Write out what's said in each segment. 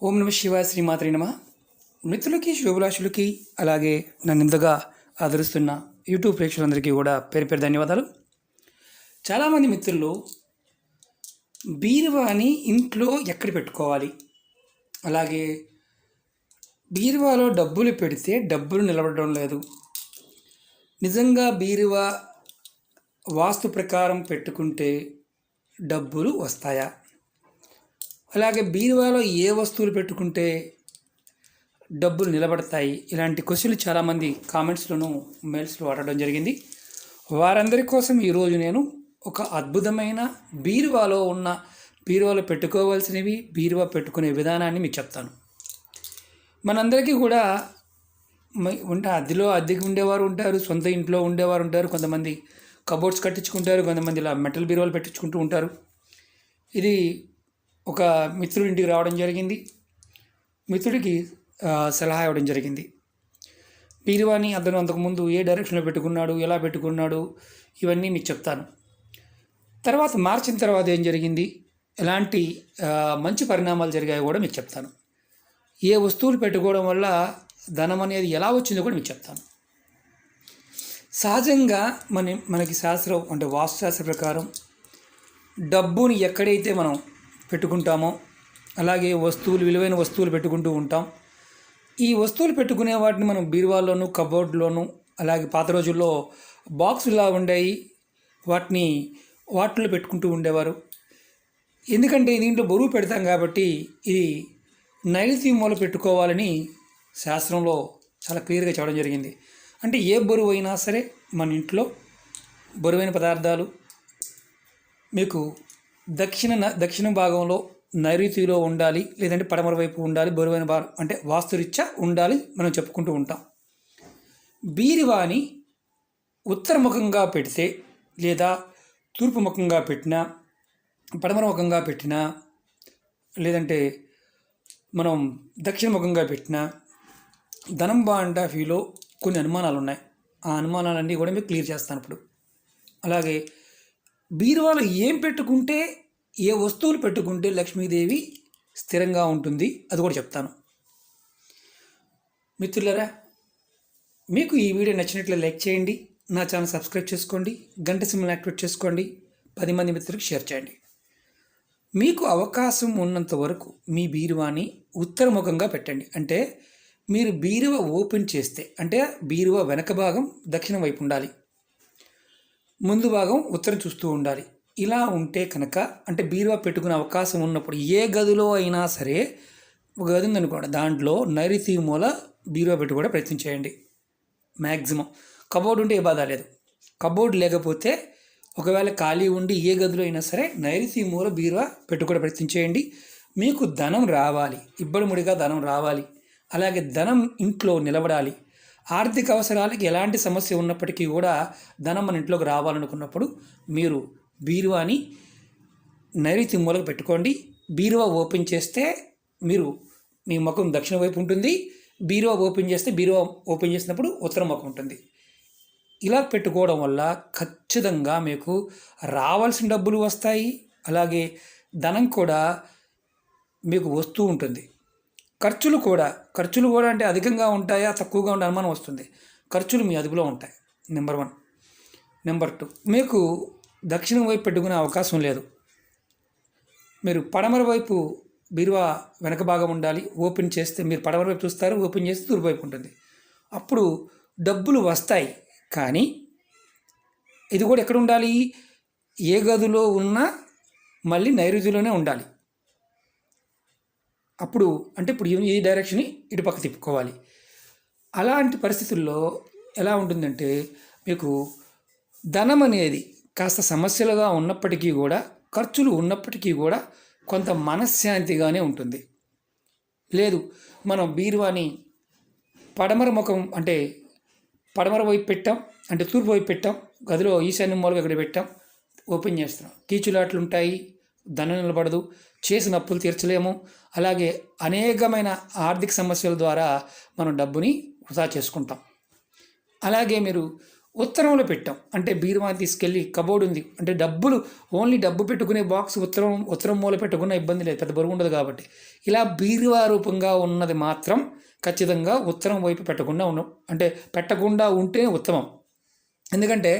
ఓం నమ శివాయ శ్రీమాత్రే నమ. మిత్రులకి శుభాభిలాషులకి అలాగే నన్ను ఇంతగా ఆదరిస్తున్న యూట్యూబ్ ప్రేక్షకులందరికీ కూడా పేరు పేరు ధన్యవాదాలు. చాలామంది మిత్రులు బీరువాని ఇంట్లో ఎక్కడ పెట్టుకోవాలి, అలాగే బీరువాలో డబ్బులు పెడితే డబ్బులు నిలబడడం లేదు, నిజంగా బీరువా వాస్తు ప్రకారం పెట్టుకుంటే డబ్బులు వస్తాయా, అలాగే బీరువాలో ఏ వస్తువులు పెట్టుకుంటే డబ్బులు నిలబడతాయి, ఇలాంటి క్వశ్చన్లు చాలామంది కామెంట్స్లోనూ మెయిల్స్లో అడగడం జరిగింది. వారందరి కోసం ఈరోజు నేను ఒక అద్భుతమైన బీరువాలో పెట్టుకోవాల్సినవి, బీరువా పెట్టుకునే విధానాన్ని మీకు చెప్తాను. మనందరికీ కూడా అద్దెకి ఉండేవారు ఉంటారు, సొంత ఇంట్లో ఉండేవారు ఉంటారు, కొంతమంది కబోర్డ్స్ కట్టించుకుంటారు, కొంతమంది ఇలా మెటల్ బీరువాలు పెట్టించుకుంటూ ఉంటారు. ఇది ఒక మిత్రుడి ఇంటికి రావడం జరిగింది. మిత్రుడికి సలహా ఇవ్వడం జరిగింది. బీరువాని అతను అంతకుముందు ఏ డైరెక్షన్లో పెట్టుకున్నాడు, ఎలా పెట్టుకున్నాడు, ఇవన్నీ మీకు చెప్తాను. తర్వాత మార్చిన తర్వాత ఏం జరిగింది, ఎలాంటి మంచి పరిణామాలు జరిగాయో కూడా మీకు చెప్తాను. ఏ వస్తువులు పెట్టుకోవడం వల్ల ధనం అనేది ఎలా వచ్చిందో కూడా మీకు చెప్తాను. సహజంగా మనకి శాస్త్రం అంటే వాస్తుశాస్త్ర ప్రకారం డబ్బుని ఎక్కడైతే మనం పెట్టుకుంటామో, అలాగే విలువైన వస్తువులు పెట్టుకుంటూ ఉంటాం. ఈ వస్తువులు పెట్టుకునే వాటిని మనం బీరువాల్లోనూ, కబోర్డ్లోనూ, అలాగే పాత రోజుల్లో బాక్సులా ఉండేవి, వాటిలో పెట్టుకుంటూ ఉండేవారు. ఎందుకంటే దీంట్లో బరువు పెడతాం కాబట్టి ఇది నైరుతి మూల పెట్టుకోవాలని శాస్త్రంలో చాలా క్లియర్గా చెప్పడం జరిగింది. అంటే ఏ బరువు అయినా సరే మన ఇంట్లో బరువైన పదార్థాలు మీకు దక్షిణ భాగంలో నైరుతిలో ఉండాలి, లేదంటే పడమర వైపు ఉండాలి, బరువైన భాగం అంటే వాస్తురీత్యా ఉండాలి మనం చెప్పుకుంటూ ఉంటాం. బీరువాని ఉత్తరముఖంగా పెడితే, లేదా తూర్పు ముఖంగా పెట్టినా, పడమర ముఖంగా పెట్టినా, లేదంటే మనం దక్షిణ ముఖంగా పెట్టినా ధనం పాయింట్ ఆఫ్ వ్యూలో కొన్ని అనుమానాలు ఉన్నాయి. ఆ అనుమానాలన్నీ కూడా మీకు క్లియర్ చేస్తాను ఇప్పుడు. అలాగే బీరువాలో ఏం పెట్టుకుంటే, ఏ వస్తువులు పెట్టుకుంటే లక్ష్మీదేవి స్థిరంగా ఉంటుంది, అది కూడా చెప్తాను. మిత్రులారా, మీకు ఈ వీడియో నచ్చినట్లయితే లైక్ చేయండి, నా ఛానల్ సబ్స్క్రైబ్ చేసుకోండి, గంట సింబల్ యాక్టివేట్ చేసుకోండి, 10 మంది మిత్రులకు షేర్ చేయండి. మీకు అవకాశం ఉన్నంత వరకు మీ బీరువాని ఉత్తరముఖంగా పెట్టండి. అంటే మీరు బీరువా ఓపెన్ చేస్తే, అంటే బీరువా వెనక భాగం దక్షిణం వైపు ఉండాలి, ముందు భాగం ఉత్తరం చూస్తూ ఉండాలి. ఇలా ఉంటే కనుక, అంటే బీరువా పెట్టుకునే అవకాశం ఉన్నప్పుడు ఏ గదిలో అయినా సరే, ఒక గది ఉందనుకోండి, దాంట్లో నైరుతి మూల బీరువా పెట్టుకోవడం ప్రయత్నం చేయండి. మ్యాక్సిమం కబోర్డ్ ఉంటే ఏ బాధ లేదు. కబోర్డ్ లేకపోతే ఒకవేళ ఖాళీ ఉండి ఏ గదిలో అయినా సరే నైరుతి మూల బీరువా పెట్టుకోవడం ప్రయత్నం చేయండి. మీకు ధనం రావాలి, ఇబ్బడిముడిగా ధనం రావాలి, అలాగే ధనం ఇంట్లో నిలబడాలి. ఆర్థిక అవసరాలకి ఎలాంటి సమస్య ఉన్నప్పటికీ కూడా ధనం మన ఇంట్లోకి రావాలనుకున్నప్పుడు మీరు బీరువాని నైరుతి మూలకు పెట్టుకోండి. బీరువా ఓపెన్ చేస్తే మీ ముఖం దక్షిణ వైపు ఉంటుంది. బీరువా ఓపెన్ చేసినప్పుడు ఉత్తర ముఖం ఉంటుంది. ఇలా పెట్టుకోవడం వల్ల ఖచ్చితంగా మీకు రావాల్సిన డబ్బులు వస్తాయి, అలాగే ధనం కూడా మీకు వస్తూ ఉంటుంది. ఖర్చులు కూడా అంటే అధికంగా ఉంటాయా, తక్కువగా ఉండే అనుమానం వస్తుంది. ఖర్చులు మీ అదుపులో ఉంటాయి, నెంబర్ 1. నెంబర్ 2, మీకు దక్షిణం వైపు పెట్టుకునే అవకాశం లేదు. మీరు పడమర వైపు బీరువా వెనక భాగం ఉండాలి. ఓపెన్ చేస్తే మీరు పడమర వైపు చూస్తారు, ఓపెన్ చేస్తే తూర్పు వైపు ఉంటుంది. అప్పుడు డబ్బులు వస్తాయి. కానీ ఇది కూడా ఎక్కడ ఉండాలి, ఏ గదిలో ఉన్నా మళ్ళీ నైరుతిలోనే ఉండాలి. ఇప్పుడు ఈ డైరెక్షన్ ఇటు పక్క తిప్పుకోవాలి. అలాంటి పరిస్థితుల్లో ఎలా ఉంటుందంటే, మీకు ధనం అనేది కాస్త సమస్యలుగా ఉన్నప్పటికీ కూడా, ఖర్చులు ఉన్నప్పటికీ కూడా కొంత మనశ్శాంతిగానే ఉంటుంది. లేదు, మనం బీరువాని పడమర ముఖం అంటే పడమర వైపు పెట్టాం, అంటే తూర్పు వైపు పెట్టాం, గదిలో ఈశాన్య మూలగా ఇక్కడ పెట్టాం, ఓపెన్ చేస్తున్నాం, కీచులాట్లు ఉంటాయి, ధనం నిలబడదు, చేసిన అప్పులు తీర్చలేము, అలాగే అనేకమైన ఆర్థిక సమస్యల ద్వారా మనం డబ్బుని వృధా చేసుకుంటాం. అలాగే మీరు ఉత్తరంలో పెట్టాం అంటే బీరువాని తీసుకెళ్ళి కబోర్డ్ ఉంది అంటే డబ్బులు ఓన్లీ డబ్బు పెట్టుకునే బాక్స్ ఉత్తరం మూల పెట్టుకున్న ఇబ్బంది లేదు, పెద్ద బరువు ఉండదు కాబట్టి. ఇలా బీరువా రూపంగా ఉన్నది మాత్రం ఖచ్చితంగా ఉత్తరం వైపు పెట్టకుండా ఉంటే ఉత్తమం. ఎందుకంటే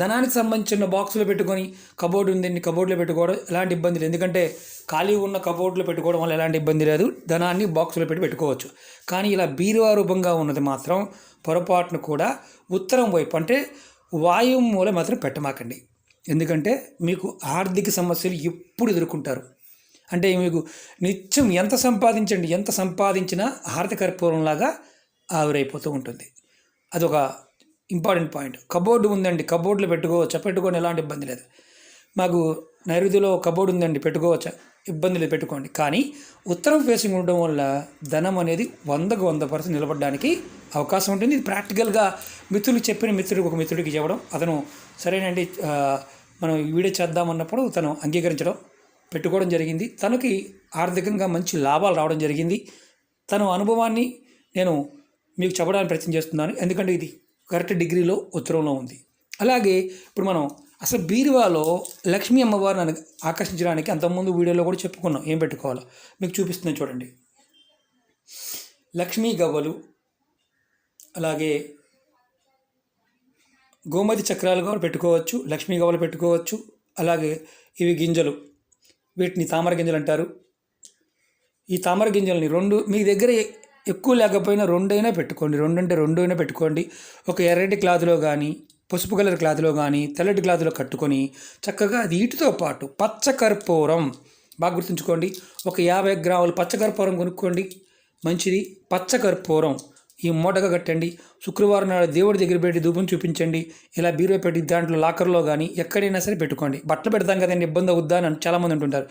ధనానికి సంబంధించిన బాక్సులో పెట్టుకొని కబోర్డు ఉందండి కబోర్డులో పెట్టుకోవడం ఎలాంటి ఇబ్బంది లేదు. ఎందుకంటే ఖాళీ ఉన్న కబోర్డులో పెట్టుకోవడం వల్ల ఎలాంటి ఇబ్బంది లేదు, ధనాన్ని బాక్సులో పెట్టుకోవచ్చు. కానీ ఇలా బీరువా రూపంగా ఉన్నది మాత్రం పొరపాటును కూడా ఉత్తరం వైపు అంటే వాయువు మూల మాత్రం పెట్టమాకండి. ఎందుకంటే మీకు ఆర్థిక సమస్యలు ఎప్పుడు ఎదుర్కొంటారు. అంటే మీకు నిత్యం ఎంత సంపాదించినా హారతికర్పూరంలాగా ఆవిరైపోతూ ఉంటుంది. అదొక ఇంపార్టెంట్ పాయింట్. కబోర్డు ఉందండి, కబోర్డులో పెట్టుకొని ఎలాంటి ఇబ్బంది లేదు. మాకు నైరుతిలో కబోర్డు ఉందండి, పెట్టుకోవచ్చా, ఇబ్బంది లేదు, పెట్టుకోండి. కానీ ఉత్తరం ఫేసింగ్ ఉండడం వల్ల ధనం అనేది 100% నిలబడడానికి అవకాశం ఉంటుంది. ఇది ప్రాక్టికల్గా ఒక మిత్రుడికి చెప్పడం, అతను సరేనండి మనం వీడియో చేద్దామన్నప్పుడు తను అంగీకరించడం, పెట్టుకోవడం జరిగింది. తనకి ఆర్థికంగా మంచి లాభాలు రావడం జరిగింది. తన అనుభవాన్ని నేను మీకు చెప్పడానికి ప్రయత్నం చేస్తున్నాను, ఎందుకంటే ఇది కరెక్ట్ డిగ్రీలో ఉత్తరంలో ఉంది. అలాగే ఇప్పుడు మనం అసలు బీరువాలో లక్ష్మీ అమ్మవారిని ఆకర్షించడానికి అంతకుముందు వీడియోలో కూడా చెప్పుకున్నాం ఏం పెట్టుకోవాలో. మీకు చూపిస్తున్నాను చూడండి. లక్ష్మీ గవ్వలు, అలాగే గోమతి చక్రాలు కూడా పెట్టుకోవచ్చు, లక్ష్మీ గవ్వలు పెట్టుకోవచ్చు. అలాగే ఇవి గింజలు, వీటిని తామర గింజలు అంటారు. ఈ తామర గింజల్ని మీ దగ్గర ఎక్కువ లేకపోయినా రెండైనా పెట్టుకోండి. ఒక ఎర్రటి క్లాత్లో కానీ, పసుపు కలర్ క్లాత్లో కానీ, తెల్లటి క్లాత్లో కట్టుకొని చక్కగా అది వీటితో పాటు పచ్చకర్పూరం బాగా గుర్తుంచుకోండి. ఒక 50 గ్రాములు పచ్చకర్పూరం కొనుక్కోండి, మంచిది. పచ్చకర్పూరం ఈ మూటగా కట్టండి. శుక్రవారం నాడు దేవుడి దగ్గర పెట్టి ధూపం చూపించండి. ఇలా బీరువా పెట్టి దాంట్లో లాకర్లో కానీ ఎక్కడైనా సరే పెట్టుకోండి. బట్టలు పెడతాం కదండి, ఇబ్బంది అవుద్దా అని చాలామంది అంటుంటారు.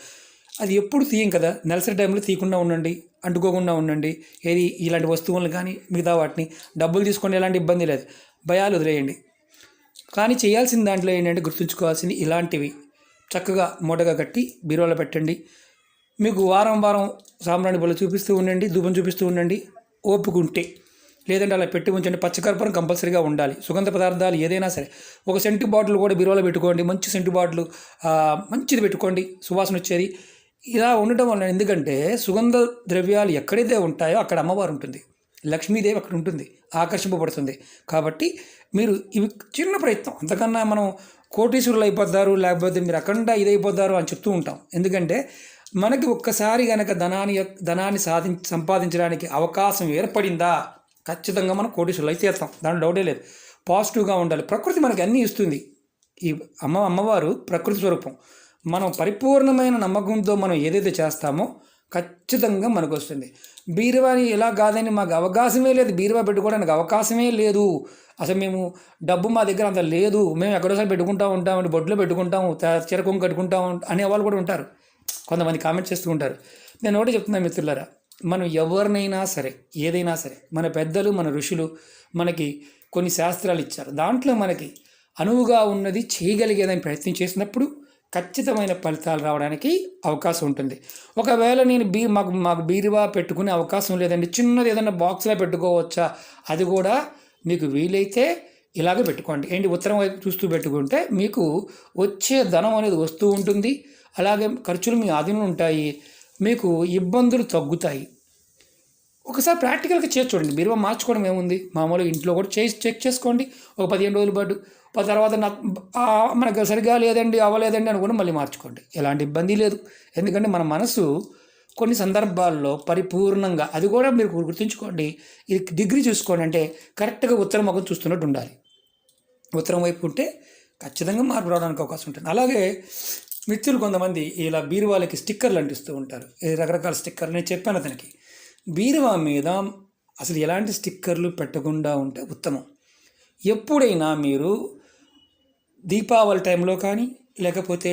అది ఎప్పుడు తీయం కదా, నెలసరి టైంలో తీయకుండా ఉండండి, అంటుకోకుండా ఉండండి. ఇలాంటి వస్తువులను కానీ మిగతా వాటిని డబ్బులు తీసుకోండి, ఎలాంటి ఇబ్బంది లేదు, భయాలు వదిలేయండి. కానీ చేయాల్సిన దాంట్లో ఏంటంటే గుర్తుంచుకోవాల్సింది ఇలాంటివి చక్కగా మూటగా కట్టి బీరువాలో పెట్టండి. మీకు వారం సాంబ్రాణి బొల్ల చూపిస్తూ ఉండండి, ధూపం చూపిస్తూ ఉండండి ఓపుకుంటే. లేదంటే అలా పెట్టి ఉంచండి. పచ్చకర్పూరం కంపల్సరీగా ఉండాలి. సుగంధ పదార్థాలు ఏదైనా సరే, ఒక సెంటు బాటిల్ కూడా బీరువాలో పెట్టుకోండి. మంచి సెంటు బాటిల్ మంచిది పెట్టుకోండి, సువాసన వచ్చేది. ఇలా ఉండటం వల్ల ఎందుకంటే సుగంధ ద్రవ్యాలు ఎక్కడైతే ఉంటాయో అక్కడ అమ్మవారు ఉంటుంది, లక్ష్మీదేవి అక్కడ ఉంటుంది, ఆకర్షింపబడుతుంది. కాబట్టి మీరు ఇవి చిన్న ప్రయత్నం, అంతకన్నా మనం కోటీశ్వరులు అయిపోతారు, లేకపోతే మీరు అఖండ ఇదైపోతారు అని చెప్తూ ఉంటాం. ఎందుకంటే మనకి ఒక్కసారి కనుక ధనాన్ని సంపాదించడానికి అవకాశం ఏర్పడిందా ఖచ్చితంగా మనం కోటీశ్వరులు అయితేస్తాం, దాంట్లో డౌటే లేదు. పాజిటివ్గా ఉండాలి. ప్రకృతి మనకి అన్నీ ఇస్తుంది. ఈ అమ్మవారు ప్రకృతి స్వరూపం. మనం పరిపూర్ణమైన నమ్మకంతో మనం ఏదైతే చేస్తామో ఖచ్చితంగా మనకు వస్తుంది. బీరువాని ఇలా కాదని మాకు అవకాశమే లేదు, బీరువా పెట్టుకోవడానికి అవకాశమే లేదు, అసలు మేము డబ్బు మా దగ్గర అంత లేదు, మేము ఎక్కడోసారి పెట్టుకుంటూ ఉంటాం, బొడ్లో పెట్టుకుంటాము, చిరకం కట్టుకుంటాము అనేవాళ్ళు కూడా ఉంటారు. కొంతమంది కామెంట్ చేస్తూ ఉంటారు. నేను ఒకటి చెప్తున్నాను మిత్రులారా, మనం ఎవరినైనా సరే ఏదైనా సరే మన పెద్దలు మన ఋషులు మనకి కొన్ని శాస్త్రాలు ఇచ్చారు. దాంట్లో మనకి అనువుగా ఉన్నది చేయగలిగేదని ప్రయత్నం చేసినప్పుడు ఖచ్చితమైన ఫలితాలు రావడానికి అవకాశం ఉంటుంది. ఒకవేళ నేను మాకు బీరువా పెట్టుకునే అవకాశం లేదండి, చిన్నది ఏదైనా బాక్స్లో పెట్టుకోవచ్చా, అది కూడా మీకు వీలైతే ఇలాగే పెట్టుకోండి. ఉత్తరం వైపు చూస్తూ పెట్టుకుంటే మీకు వచ్చే ధనం అనేది వస్తూ ఉంటుంది. అలాగే ఖర్చులు మీ ఆధీనంలో ఉంటాయి, మీకు ఇబ్బందులు తగ్గుతాయి. ఒకసారి ప్రాక్టికల్గా చేసి చూడండి. బీరువా మార్చుకోవడం ఏముంది, మామూలుగా ఇంట్లో కూడా చెక్ చేసుకోండి. ఒక 15 రోజుల పాటు తర్వాత మనకు సరిగా లేదండి అవ్వలేదండి అనుకుని మళ్ళీ మార్చుకోండి, ఎలాంటి ఇబ్బంది లేదు. ఎందుకంటే మన మనసు కొన్ని సందర్భాల్లో పరిపూర్ణంగా, అది కూడా మీరు గుర్తుంచుకోండి, ఇది డిగ్రీ చూసుకోండి, అంటే కరెక్ట్గా ఉత్తరం ముఖం చూస్తున్నట్టు ఉండాలి. ఉత్తరం వైపు ఉంటే ఖచ్చితంగా మార్పు రావడానికి అవకాశం ఉంటుంది. అలాగే మిత్రులు కొంతమంది ఇలా బీరువాలకి స్టిక్కర్లు అంటిస్తూ ఉంటారు, రకరకాల స్టిక్కర్లు. నేను చెప్పాను అతనికి, బీరువా మీద అసలు ఎలాంటి స్టిక్కర్లు పెట్టకుండా ఉంటే ఉత్తమం. ఎప్పుడైనా మీరు దీపావళి టైంలో కానీ లేకపోతే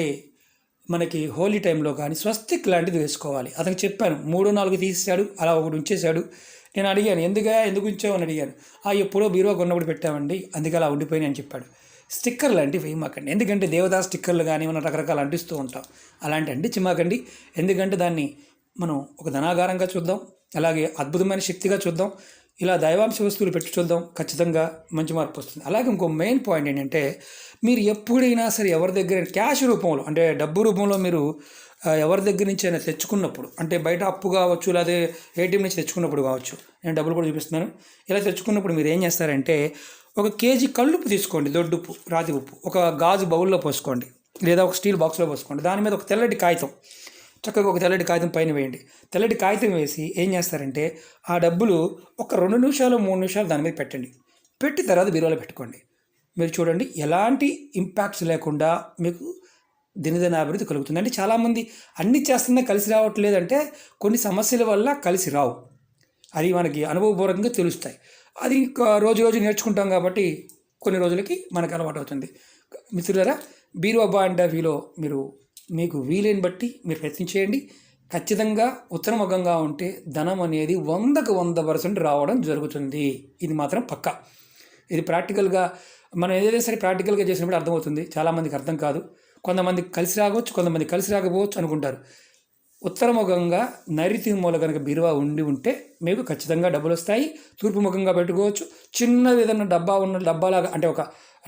మనకి హోలీ టైంలో కానీ స్వస్తిక్ లాంటిది వేసుకోవాలి. అతనికి చెప్పాను, 3-4 తీసాడు, అలా ఒకటి ఉంచేశాడు. నేను అడిగాను, ఎందుకు ఉంచావు అని అడిగాను. ఎప్పుడో బీరువా కొన్నప్పుడు పెట్టామండి, అందుకే అలా ఉండిపోయినాయి అని చెప్పాడు. స్టిక్కర్ లాంటివి వేయమాకండి, ఎందుకంటే దేవతా స్టిక్కర్లు కానీ మనం రకరకాలు అంటిస్తూ ఉంటాం, అలాంటి అంటించమాకండి. ఎందుకంటే దాన్ని మనం ఒక ధనాగారంగా చూద్దాం, అలాగే అద్భుతమైన శక్తిగా చూద్దాం. ఇలా దైవాంశ వస్తువులు పెట్టి చూద్దాం, ఖచ్చితంగా మంచి మార్పు వస్తుంది. అలాగే ఇంకో మెయిన్ పాయింట్ ఏంటంటే, మీరు ఎప్పుడైనా సరే ఎవరి దగ్గర క్యాష్ రూపంలో అంటే డబ్బు రూపంలో మీరు ఎవరి దగ్గర నుంచి అయినా తెచ్చుకున్నప్పుడు, అంటే బయట అప్పు కావచ్చు, లేదా ఏటీఎం నుంచి తెచ్చుకున్నప్పుడు కావచ్చు, నేను డబ్బులు కూడా చూపిస్తున్నాను. ఇలా తెచ్చుకున్నప్పుడు మీరు ఏం చేస్తారంటే, 1 కేజీ కల్లుప్పు తీసుకోండి, దొడ్డుప్పు, రాతి ఉప్పు, ఒక గాజు బౌల్లో పోసుకోండి, లేదా ఒక స్టీల్ బాక్స్లో పోసుకోండి. దాని మీద ఒక తెల్లటి కాగితం, చక్కగా ఒక తెల్లటి కాగితం పైన వేయండి. తెల్లటి కాగితం వేసి ఏం చేస్తారంటే, ఆ డబ్బులు ఒక 2 నిమిషాలు 3 నిమిషాలు దాని మీద పెట్టండి. పెట్టి తర్వాత బీరువాలో పెట్టుకోండి. మీరు చూడండి ఎలాంటి ఇంపాక్ట్స్ లేకుండా మీకు దినదిన అభివృద్ధి కలుగుతుంది. అంటే చాలామంది అన్ని చేస్తున్నా కలిసి రావట్లేదంటే కొన్ని సమస్యల వల్ల కలిసి రావు. అది మనకి అనుభవపూర్వకంగా తెలుస్తాయి. అది రోజు రోజు నేర్చుకుంటాం కాబట్టి కొన్ని రోజులకి మనకు అలవాటు అవుతుంది. మిత్రులారా, బీరువా పాయింట్ ఆఫ్ వ్యూలో మీకు వీలైన బట్టి మీరు ప్రయత్నం చేయండి. ఖచ్చితంగా ఉత్తరముఖంగా ఉంటే ధనం అనేది 100కు 100% రావడం జరుగుతుంది. ఇది మాత్రం పక్కా. ఇది ప్రాక్టికల్గా మనం ఏదైనా సరే ప్రాక్టికల్గా చేసినప్పుడు అర్థమవుతుంది. చాలామందికి అర్థం కాదు. కొంతమంది కలిసి రావచ్చు, కొంతమంది కలిసి రాకపోవచ్చు అనుకుంటారు. ఉత్తరముఖంగా నైరుతి మూల కనుక బీరువా ఉంటే మీకు ఖచ్చితంగా డబ్బులు వస్తాయి. తూర్పు ముఖంగా పెట్టుకోవచ్చు. చిన్నది ఏదన్నా డబ్బాలాగా అంటే ఒక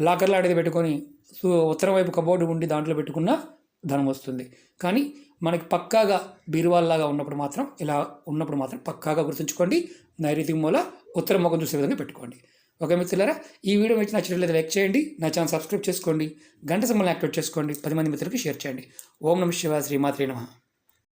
లాకర్ లాంటిది పెట్టుకొని ఉత్తరం వైపు కబోర్డు ఉండి దాంట్లో పెట్టుకున్న ధనం వస్తుంది. కానీ మనకి పక్కాగా బీరువాల్లాగా ఉన్నప్పుడు మాత్రం పక్కాగా గుర్తుంచుకోండి. నైరుతి మూల ఉత్తర ముఖం చూసే విధంగా పెట్టుకోండి. ఓకే మిత్రులారా, ఈ వీడియో మీకు నచ్చినట్లయితే లైక్ చేయండి, నా ఛానల్ సబ్స్క్రైబ్ చేసుకోండి, గంట సింబల్ని యాక్టివేట్ చేసుకోండి, 10 మంది మిత్రులకి షేర్ చేయండి. ఓం నమః శివాయ, శ్రీమాత్రే నమః.